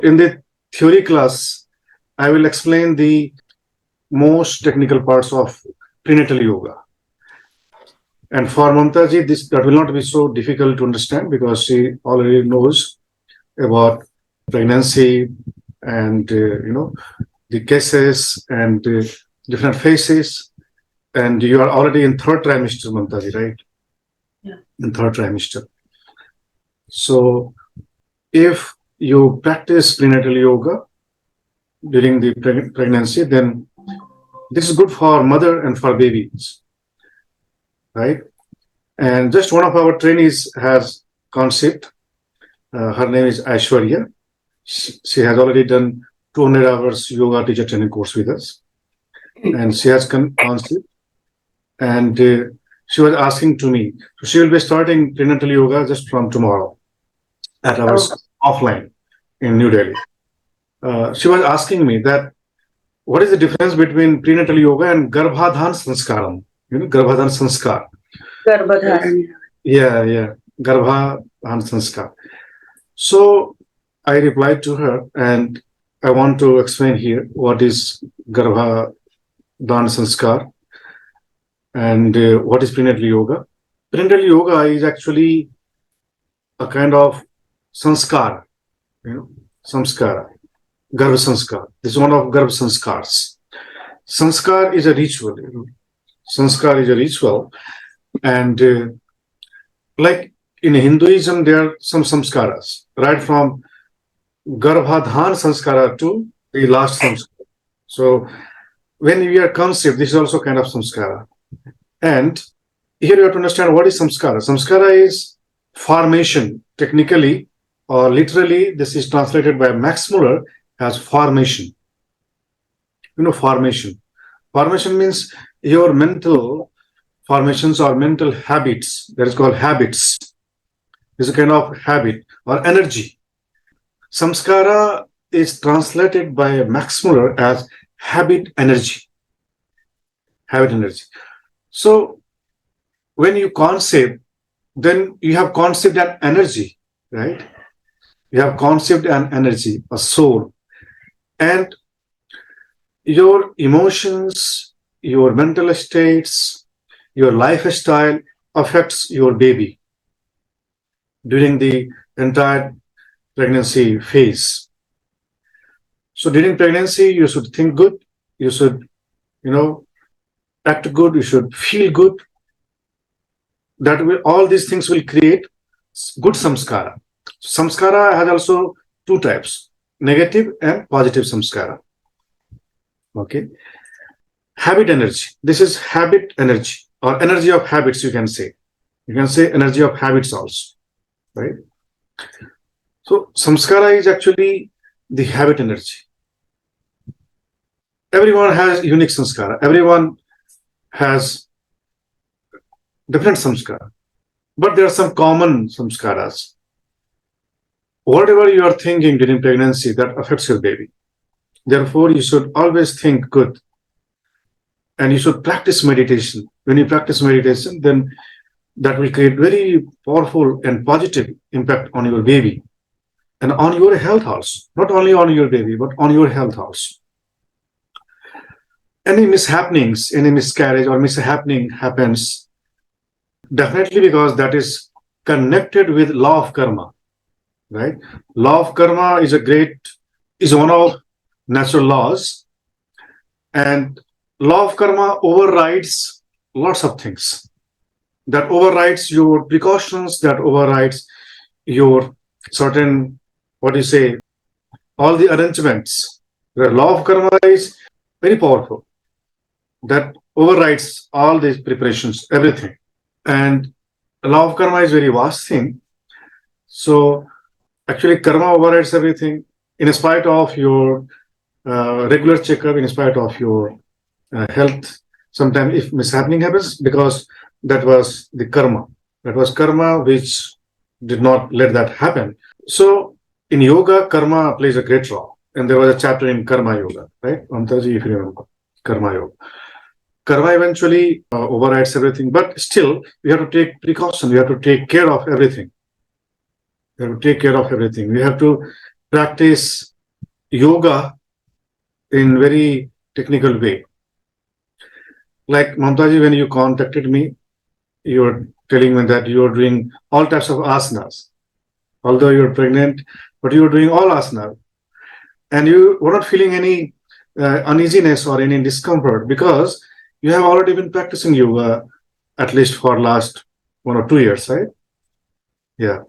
In the theory class, I will explain the most technical parts of prenatal yoga. And for Mamtaji, that will not be so difficult to understand because she already knows about pregnancy and the cases and different phases. And you are already in third trimester, Mamtaji, right? Yeah. In third trimester. So if you practice prenatal yoga during the pregnancy, then this is good for mother and for babies, right? And just one of our trainees has concept. Her name is Aishwarya. She has already done 200 hours yoga teacher training course with us, and she has concept. And she was asking to me, so she will be starting prenatal yoga just from tomorrow at our offline in New Delhi. She was asking me that what is the difference between prenatal yoga and Garbhadhan Sanskaram? Garbhadhan Sanskar. Garbhadhan. Yeah. Garbhadhan Sanskar. So I replied to her, and I want to explain here what is Garbhadhan Sanskar and what is prenatal yoga. Prenatal yoga is actually a kind of sanskar, samskara, garb sanskar. This is one of garb sanskars. Sanskar is a ritual. Sanskar is a ritual, and like in Hinduism, there are some samskaras, right from Garbhadhan sanskara to the last samskara. So when we are conceived, this is also kind of samskara. And here you have to understand what is samskara. Samskara is formation. Technically or literally, this is translated by Max Muller as formation. Formation. Formation means your mental formations or mental habits. That is called habits. This is a kind of habit or energy. Samskara is translated by Max Muller as habit energy. Habit energy. So when you conceive, then you have conceived an energy, right? You have conceived an energy, a soul. And your emotions, your mental states, your lifestyle affects your baby during the entire pregnancy phase. So during pregnancy, you should think good, you should, act good, you should feel good. All these things will create good samskara. Samskara has also two types, negative and positive samskara. Okay. Habit energy. This is habit energy or energy of habits, you can say. You can say energy of habits also, right? So samskara is actually the habit energy. Everyone has unique samskara. Everyone has different samskara. But there are some common samskaras. Whatever you are thinking during pregnancy, that affects your baby. Therefore, you should always think good. And you should practice meditation. When you practice meditation, then that will create very powerful and positive impact on your baby and on your health also. Not only on your baby, but on your health also. Any mishappenings, any miscarriage or mishappening happens definitely because that is connected with law of karma, right? Law of karma is one of natural laws, and law of karma overrides lots of things. That overrides your precautions, that overrides your certain, all the arrangements. The law of karma is very powerful. That overrides all these preparations, everything. And law of karma is very vast thing. So actually karma overrides everything in spite of your regular checkup, in spite of your health. Sometimes if mishappening happens, because that was the karma. That was karma which did not let that happen. So in yoga, karma plays a great role. And there was a chapter in karma yoga, right? Mamtaji, if you remember, karma yoga. Karma eventually overrides everything, but still we have to take precaution. We have to take care of everything. We have to take care of everything. We have to practice yoga in very technical way. Like Mamtaji, when you contacted me, you're telling me that you're doing all types of asanas. Although you're pregnant, but you're doing all asanas. And you were not feeling any uneasiness or any discomfort because you have already been practicing yoga at least for last 1 or 2 years, right? Yeah.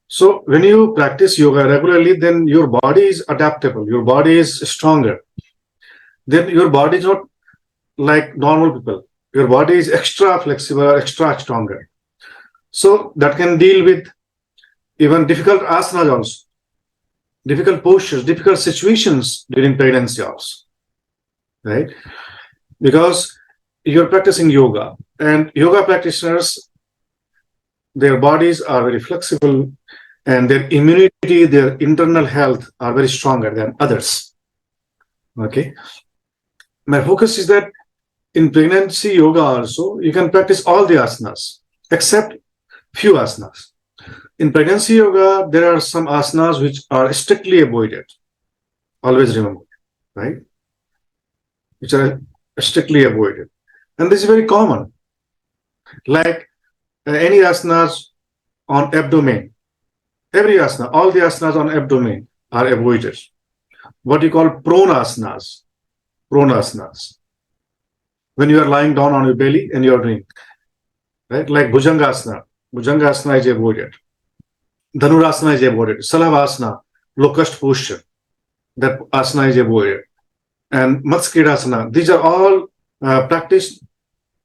So when you practice yoga regularly, then your body is adaptable, your body is stronger. Then your body is not like normal people. Your body is extra flexible, extra stronger. So that can deal with even difficult asanas also, difficult postures, difficult situations during pregnancy also, right? Because you're practicing yoga, and yoga practitioners, their bodies are very flexible, and their immunity, their internal health are very stronger than others. Okay. My focus is that in pregnancy yoga also, you can practice all the asanas except few asanas. In pregnancy yoga, there are some asanas which are strictly avoided. Always remember, right? Which are strictly avoided. And this is very common. Like any asanas on abdomen, every asana, all the asanas on abdomen are avoided. What you call pronasanas. Pronasanas. When you are lying down on your belly and you are doing, right? Like Bhujangasana. Bhujangasana is avoided. Dhanurasana is avoided. Salavasana, locust posture. That asana is avoided. And Matskirasana. These are all practiced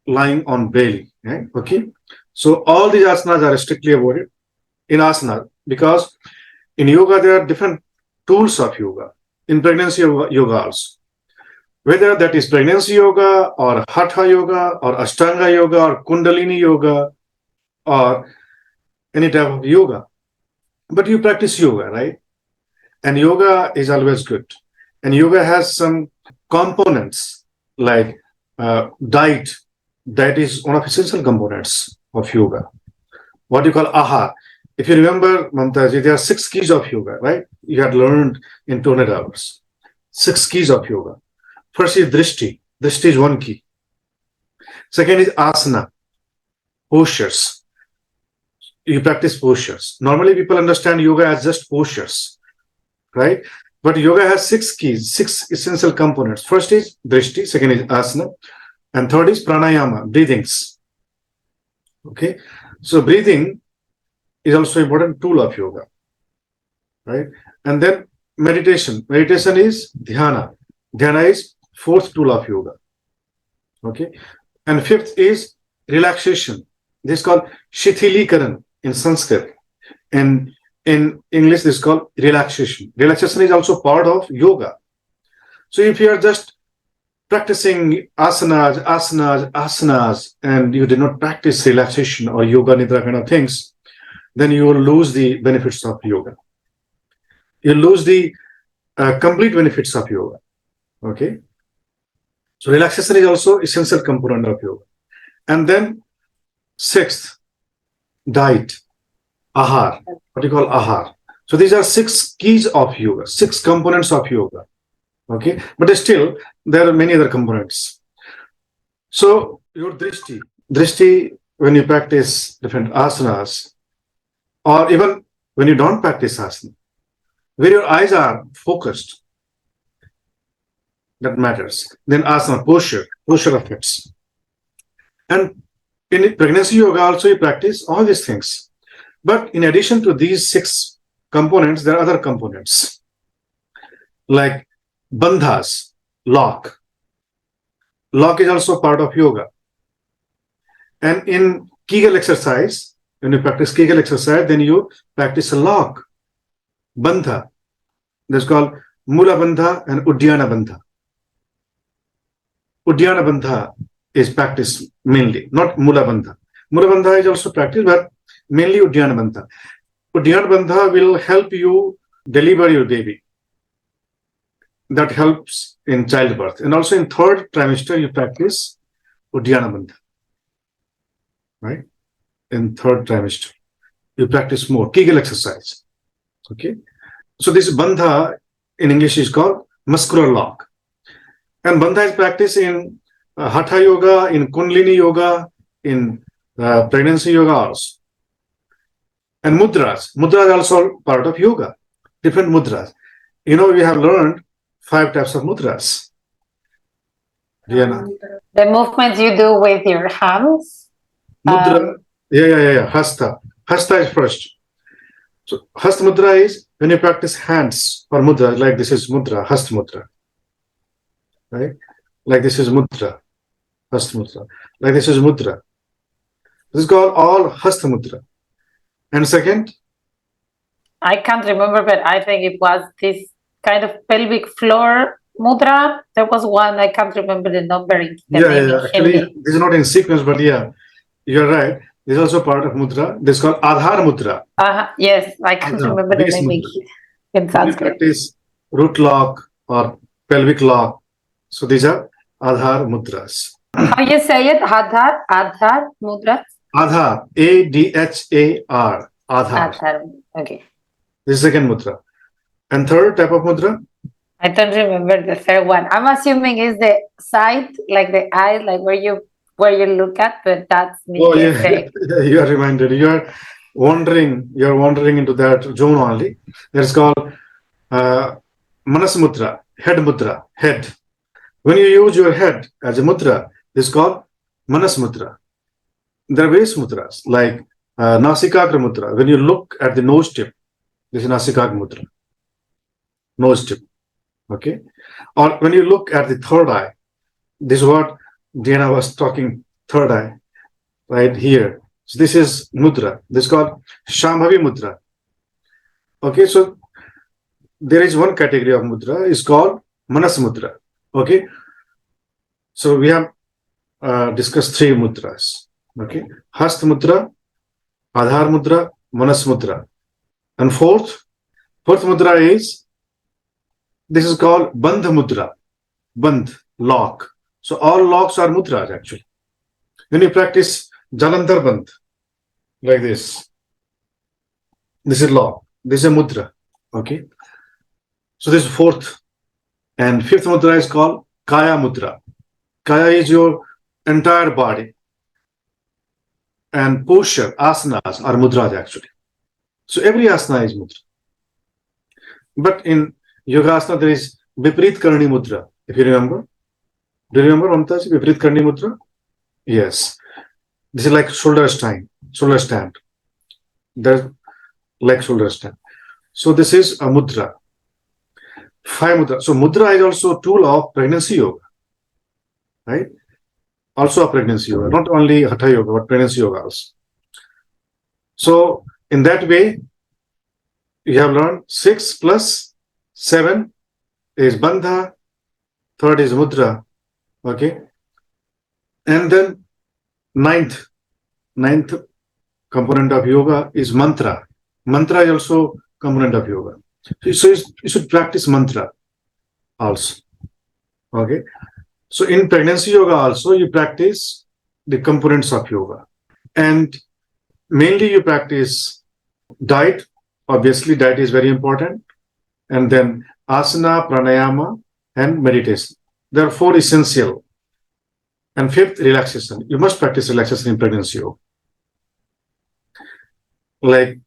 lying on belly. Right? Okay. So all these asanas are strictly avoided in asana because in yoga there are different tools of yoga. In pregnancy yoga also. Whether that is pregnancy yoga or hatha yoga or ashtanga yoga or kundalini yoga or any type of yoga. But you practice yoga, right? And yoga is always good. And yoga has some components like diet. Diet is one of essential components of yoga. What you call aha. If you remember, Mamtaji, there are 6 keys of yoga, right? You had learned in 200 hours. 6 keys of yoga. First is drishti. Drishti is 1 key. Second is asana, postures. You practice postures. Normally, people understand yoga as just postures, right? But yoga has 6 keys, 6 essential components. First is drishti, second is asana, and third is pranayama, breathings. Okay, so breathing is also important tool of yoga, right? And then meditation. Meditation is dhyana. Dhyana is 4th tool of yoga. Okay, and 5th is relaxation. This is called shithilikaran in Sanskrit. And in English, this is called relaxation. Relaxation is also part of yoga. So if you are just practicing asanas, and you did not practice relaxation or yoga nidra kind of things, then you will lose the benefits of yoga. You lose the complete benefits of yoga. Okay. So relaxation is also essential component of yoga. And then 6th, diet, ahar. What you call ahar. So these are 6 keys of yoga, 6 components of yoga. Okay, but still there are many other components. So your drishti, when you practice different asanas, or even when you don't practice asana, where your eyes are focused, that matters. Then asana, posture affects. And in pregnancy yoga also you practice all these things. But in addition to these 6 components, there are other components like bandhas, lock. Lock is also part of yoga. And in Kegel exercise, when you practice Kegel exercise, then you practice a lock, bandha. That's called Mula bandha and Uddiyana bandha. Uddiyana bandha is practiced mainly, not Mula bandha. Mula bandha is also practiced, but mainly Uddiyana bandha. Uddiyana bandha will help you deliver your baby. That helps in childbirth. And also in 3rd trimester, you practice Uddiyana bandha. Right? In 3rd trimester, you practice more Kegel exercise. Okay. So this bandha in English is called muscular lock. And Bandha is practiced in Hatha Yoga, in Kundalini Yoga, in pregnancy yoga also. And mudras. Mudras are also part of yoga. Different mudras. You know, we have learned 5 types of mudras. Diana. The movements you do with your hands. Mudra. Yeah. Hasta. Hasta is first. So Hasta mudra is when you practice hands or mudra, like this is mudra, Hasta mudra. Right? Like this is mudra, Hasta mudra. Like this is mudra. This is called all Hasta mudra. And second? I can't remember, but I think it was this kind of pelvic floor mudra. There was one, I can't remember the number. Yeah. Actually, this is not in sequence, but yeah, you're right. This is also part of mudra. This is called Adhar mudra. Yes, I can't remember the name in Sanskrit. You practice root lock or pelvic lock. So these are Adhar mudras. How you say it? Adhar mudras? Adhar, A-D-H-A-R. Adhar. Okay. This is second mudra. And third type of mudra? I don't remember the third one. I'm assuming it's the side, like the eye, like where you look at, but that's me. Oh yeah, you are reminded. You are wandering into that zone only. It's called Manas mudra, head mudra, head. When you use your head as a mudra, it's called Manas mudra. There are various mudras like Nasikagra mudra. When you look at the nose tip, this is Nasikagra mudra. Nose tip. Okay. Or when you look at the third eye, this is what Diana was talking, third eye, right here. So this is mudra. This is called Shambhavi mudra. Okay. So there is one category of mudra is called Manas mudra. Okay. So we have discussed 3 mudras. Okay. Hasta mudra, Adhar mudra, Manas mudra. And fourth mudra is, this is called Bandha mudra. Bandh, lock. So all locks are mudras actually. When you practice Jalandhar Bandh, like this is lock. This is a mudra. Okay. So this is fourth. And fifth mudra is called Kaya mudra. Kaya is your entire body. And posture, asanas are mudras actually. So every asana is mudra. But in Yogasana there is Viprit Karni mudra, if you remember. Do you remember, Mamtaji, Viprit Karni mudra? Yes. This is like shoulder stand. There's like shoulder stand. So this is a mudra. 5 mudra. So mudra is also a tool of pregnancy yoga. Right? Also a pregnancy yoga. Not only Hatha yoga, but pregnancy yoga also. So in that way, you have learned 6 plus 7 is Bandha, third is mudra. Okay. And then ninth component of yoga is mantra. Mantra is also component of yoga. So you should practice mantra also. Okay. So in pregnancy yoga also you practice the components of yoga. And mainly you practice diet. Obviously diet is very important. And then asana, pranayama, and meditation. There are 4 essential. And 5th, relaxation. You must practice relaxation in pregnancy yoga. Like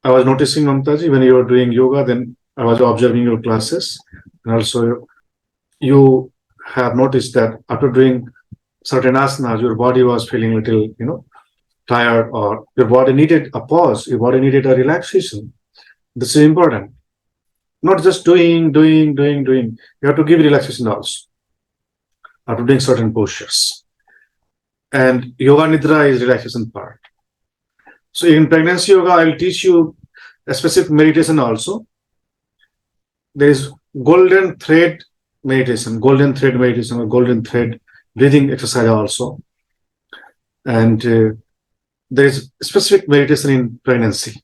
I was noticing, Mamtaji, when you were doing yoga, then I was observing your classes. And also you have noticed that after doing certain asanas, your body was feeling a little, tired, or your body needed a pause. Your body needed a relaxation. This is important. Not just doing. You have to give relaxation also after doing certain postures. And yoga nidra is relaxation part. So in pregnancy yoga, I will teach you a specific meditation also. There is golden thread meditation or golden thread breathing exercise also. And there is specific meditation in pregnancy,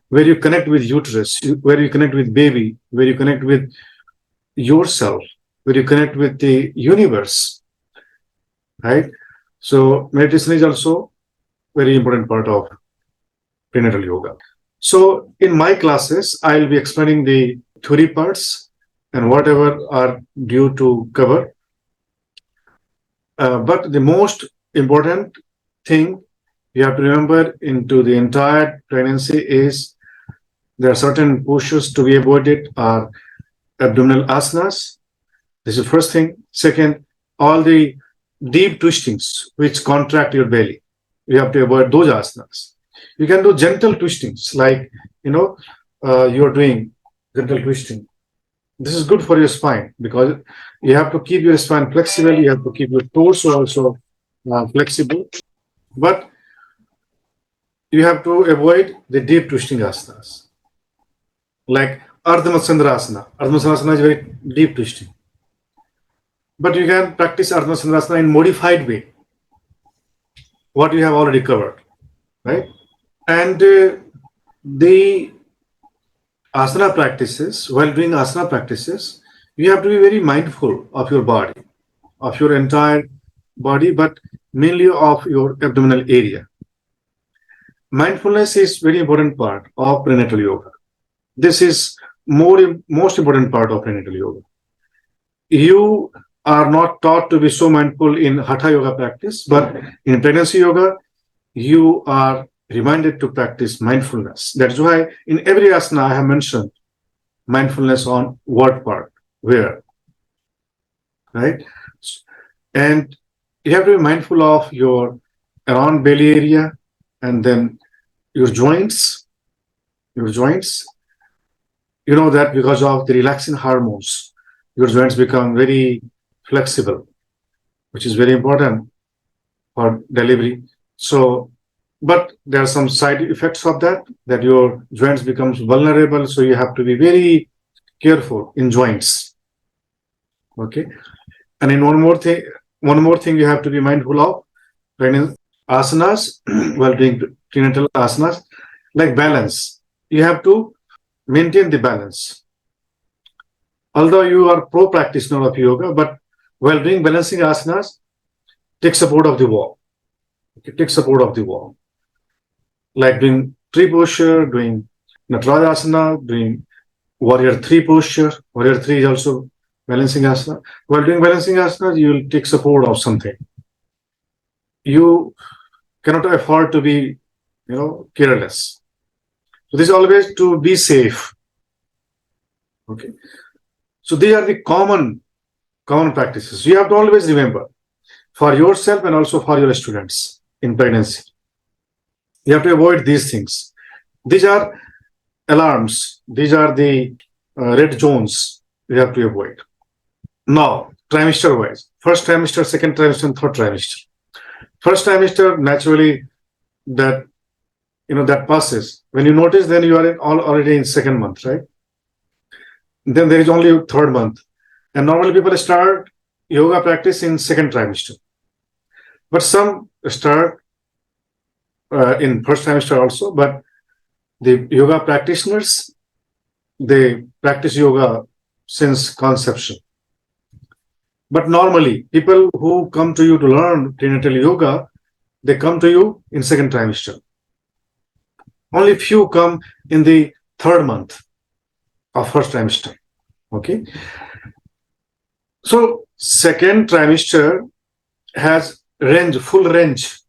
where you connect with uterus, where you connect with baby, where you connect with yourself, where you connect with the universe, right? So meditation is also very important part of prenatal yoga. So in my classes, I'll be explaining the theory parts and whatever are due to cover. But the most important thing you have to remember into the entire pregnancy is there are certain postures to be avoided are abdominal asanas. This is first thing. Second, all the deep twistings which contract your belly. You have to avoid those asanas. You can do gentle twistings like, you're doing gentle twisting. This is good for your spine because you have to keep your spine flexible. You have to keep your torso also flexible. But you have to avoid the deep twisting asanas. Like Ardha Chandrasana. Ardha Chandrasana is very deep twisting. But you can practice Ardha Chandrasana in modified way. What you have already covered, right? And the asana practices, while doing asana practices, you have to be very mindful of your body, of your entire body, but mainly of your abdominal area. Mindfulness is very important part of prenatal yoga. This is most important part of prenatal yoga. You are not taught to be so mindful in hatha yoga practice, but in pregnancy yoga, you are reminded to practice mindfulness. That's why in every asana I have mentioned mindfulness on what part, where, right? And you have to be mindful of your around belly area and then your joints. You know that because of the relaxing hormones, your joints become very flexible, which is very important for delivery. So, but there are some side effects of that your joints becomes vulnerable. So you have to be very careful in joints. Okay. And in one more thing you have to be mindful of asanas while doing prenatal asanas, like balance. You have to maintain the balance. Although you are pro practitioner of yoga, but while doing balancing asanas, take support of the wall. Okay, take support of the wall. Like doing tree posture, doing Natarajasana, doing warrior 3 posture. Warrior 3 is also balancing asana. While doing balancing asana, you will take support of something. You cannot afford to be, careless. So this is always to be safe. Okay. So these are the common practices. You have to always remember for yourself and also for your students in pregnancy. You have to avoid these things. These are alarms. These are the red zones you have to avoid. Now, trimester wise, first trimester, second trimester, and third trimester. First trimester, naturally, that passes. When you notice, then you are already in second month, right? Then there is only third month. And normally people start yoga practice in second trimester. But some start in first trimester also. But the yoga practitioners, they practice yoga since conception. But normally, people who come to you to learn prenatal yoga, they come to you in second trimester. Only few come in the third month of first trimester. Okay. So second trimester has full range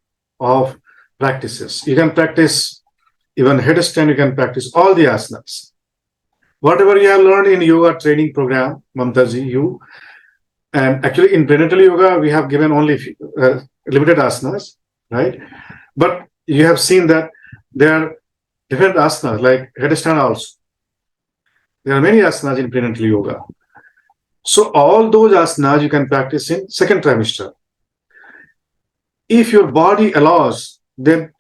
of practices. You can practice even headstand, you can practice all the asanas. Whatever you have learned in yoga training program, Mamtaji, and actually in prenatal yoga, we have given only limited asanas, right? But you have seen that there are different asanas, like headstand also. There are many asanas in prenatal yoga. So all those asanas you can practice in second trimester. If your body allows, then,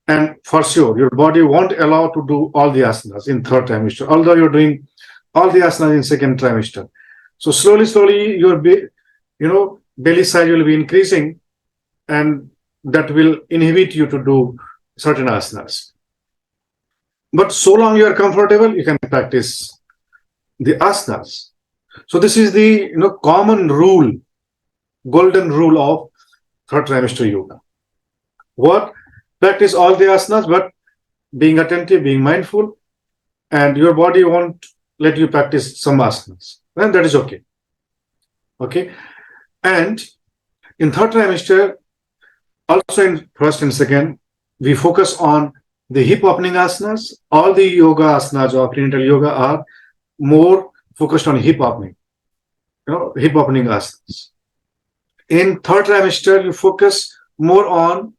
and for sure, your body won't allow to do all the asanas in third trimester, although you're doing all the asanas in second trimester. So slowly, your belly size will be increasing, and that will inhibit you to do certain asanas. But so long you are comfortable, you can practice the asanas. So this is the common rule, golden rule of third trimester yoga. What? Practice all the asanas, but being attentive, being mindful, and your body won't let you practice some asanas, then that is okay. Okay. And in third trimester, also in first and second, we focus on the hip opening asanas. All the yoga asanas or prenatal yoga are more focused on hip opening, hip opening asanas. In third trimester, you focus more on,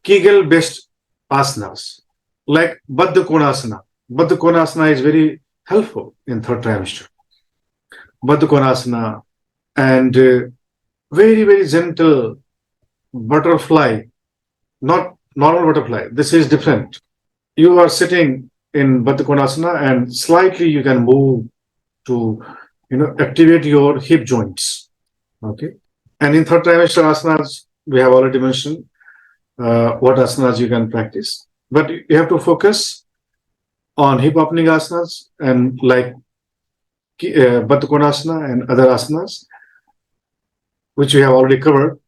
Kegel based asanas like Baddha Konasana. Baddha Konasana is very helpful in third trimester. Baddha Konasana and very, very gentle butterfly, not normal butterfly. This is different. You are sitting in Baddha Konasana and slightly you can move to, activate your hip joints. Okay. And in third trimester asanas, we have already mentioned what asanas you can practice. But you have to focus on hip opening asanas and like Baddha Konasana and other asanas, which we have already covered.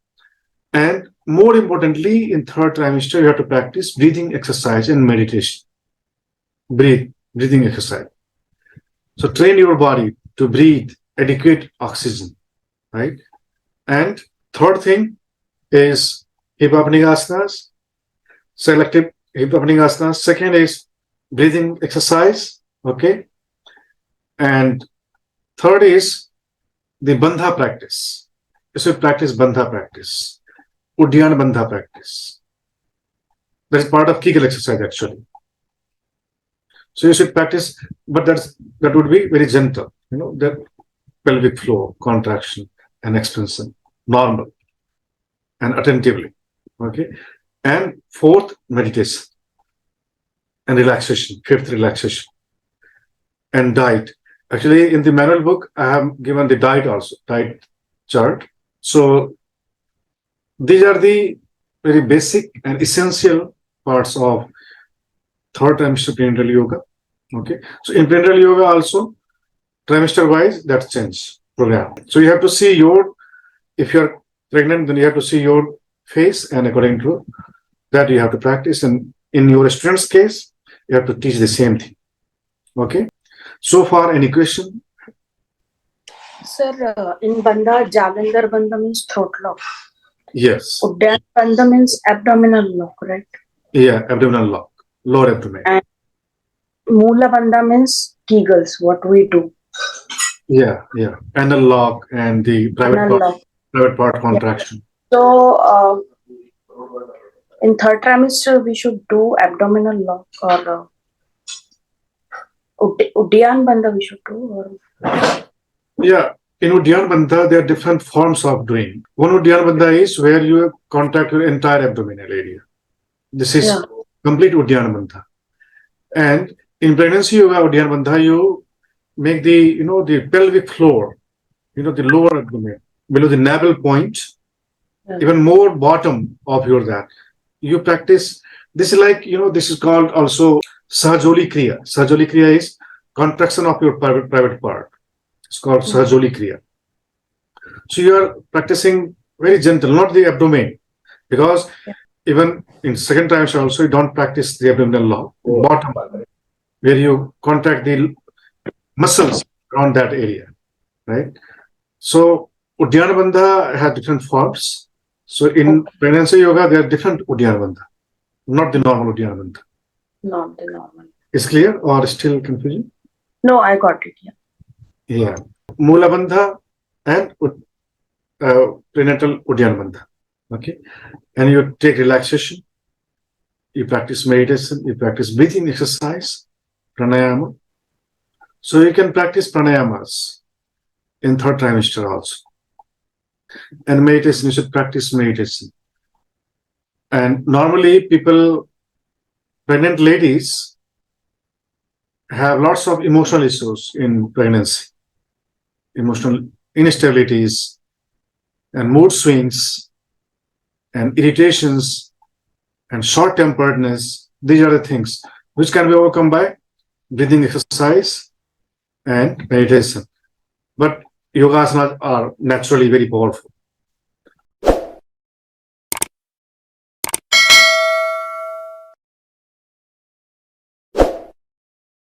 And more importantly, in third trimester, you have to practice breathing exercise and meditation. Breathing exercise. So train your body to breathe adequate oxygen, right? And third thing is hip opening asanas, selective hip opening asanas. Second is breathing exercise, okay? And third is the bandha practice. You should practice bandha practice, Uddiyana bandha practice. That is part of Kegel exercise actually. So you should practice, but that would be very gentle, the pelvic floor, contraction and expansion, normal and attentively, okay? And fourth, meditation and relaxation, fifth, relaxation and diet. Actually, in the manual book, I have given the diet also, diet chart. So these are the very basic and essential parts of third trimester prenatal yoga. Okay. So in prenatal yoga also, trimester wise, that's change program. So you have to see if you're pregnant, then you have to see your face, and according to that, you have to practice. And in your student's case, you have to teach the same thing. Okay. So far, any question? Sir, in Bandha, Jalandhar Bandha means throat lock. Yes. Uddiyana Bandha means abdominal lock, right? Yeah, abdominal lock, lower abdomen. And Mula Bandha means Kegels, what we do. Yeah. Anal lock and the private part contraction. So, in third trimester, we should do abdominal lock or Uddiyana Bandha we should do. Or... Yeah, in Uddiyana Bandha, there are different forms of doing. One Uddiyana Bandha is where you contract your entire abdominal area. This is complete Uddiyana Bandha. And in pregnancy yoga, Uddiyana Bandha, you make the, the pelvic floor, the lower abdomen, below the navel point, even more bottom of your that. You practice, this is like, this is called also Sahajoli Kriya. Sahajoli Kriya is contraction of your private part. It's called Sahajoli Kriya. So you are practicing very gentle, not the abdomen, because even in second trimester also, you don't practice the abdominal lock, bottom, where you contract the muscles around that area, right? So Uddiyana Bandha has different forms. So in pregnancy yoga, there are different Uddiyana Bandha, not the normal Uddiyana Bandha. Not the normal. Is clear or still confusing? No, I got it. Yeah. Mula Bandha and prenatal Uddiyana Bandha. Okay. And you take relaxation, you practice meditation, you practice breathing exercise, pranayama. So you can practice pranayamas in third trimester also. And meditation, you should practice meditation. And normally pregnant ladies have lots of emotional issues in pregnancy, emotional instabilities and mood swings and irritations and short-temperedness. These are the things which can be overcome by breathing exercise and meditation. But yogasanas are naturally very powerful.